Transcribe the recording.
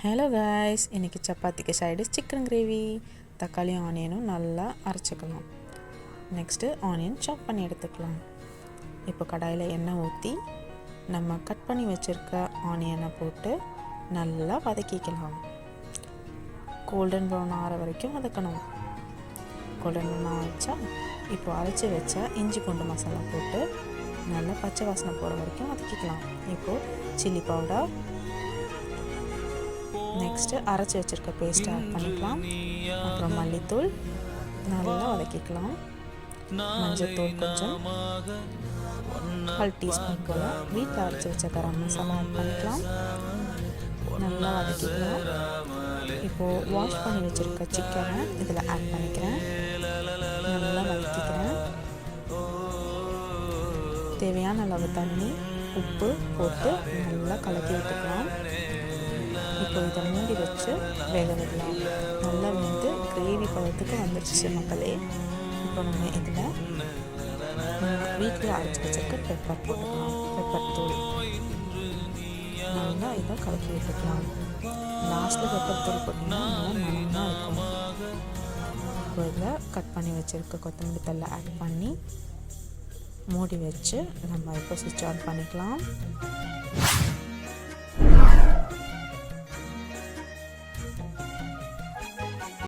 Hello guys, இன்றைக்கி சப்பாத்திக்கு side chicken gravy. தக்காளியும் ஆனியனும் நல்லா அரைச்சிக்கலாம். நெக்ஸ்ட்டு ஆனியன் சாப் பண்ணி எடுத்துக்கலாம். இப்போ கடாயில் எண்ணெய் ஊற்றி நம்ம கட் பண்ணி வச்சுருக்க ஆனியனை போட்டு நல்லா வதக்கிக்கலாம். கோல்டன் ப்ரௌன் ஆகிற வரைக்கும் வதக்கணும். கோல்டன் ப்ரௌன் ஆகிடுச்சா, இப்போ அரைச்சி வச்ச இஞ்சி பூண்டு மசாலா போட்டு நல்லா பச்சை வாசனை போகிற வரைக்கும் வதக்கிக்கலாம். இப்போது சில்லி பவுடர், நெக்ஸ்ட்டு அரைச்சி வச்சுருக்க பேஸ்ட்டை ஆட் பண்ணிக்கலாம். அப்புறம் மல்லித்தூள் நல்லா வதக்கிக்கலாம். மஞ்சள்தூள் கொஞ்சம், 1/2 டீஸ்பூன் போல் வீட்டில் அரைச்சி வச்ச கரம் மசாலா ஆட் பண்ணிக்கலாம். நல்லா வதக்கிக்கலாம். இப்போது வாஷ் பண்ணி வச்சுருக்க சிக்கனை இதில் ஆட் பண்ணிக்கிறேன். நல்லா வதக்கிக்கிறேன். தேவையான அளவு தண்ணி, உப்பு போட்டு நல்லா கலக்கி விட்டுக்கலாம். இப்போ இதை மூடி வச்சு வேக விடலாம். நல்லா வந்து கிரேவி பதத்துக்கு வந்துடுச்சு மக்களே. இப்போ நம்ம இதில் வீட்டில் அரைச்சி வச்சுருக்க பெப்பர் போட்டுக்கலாம். பெப்பர் தூள் நல்லா இதை கலக்கி விட்டுக்கலாம். லாஸ்ட்டில் பெப்பர் தூள் போட்டிங்கன்னா நல்லா மனமாக இருக்கும். இப்போ இதில் கட் பண்ணி வச்சுருக்க கொத்தமல்லி தழை ஆட் பண்ணி மூடி வச்சு நம்ம இப்போ ஸ்விட்ச் ஆன் பண்ணிக்கலாம்.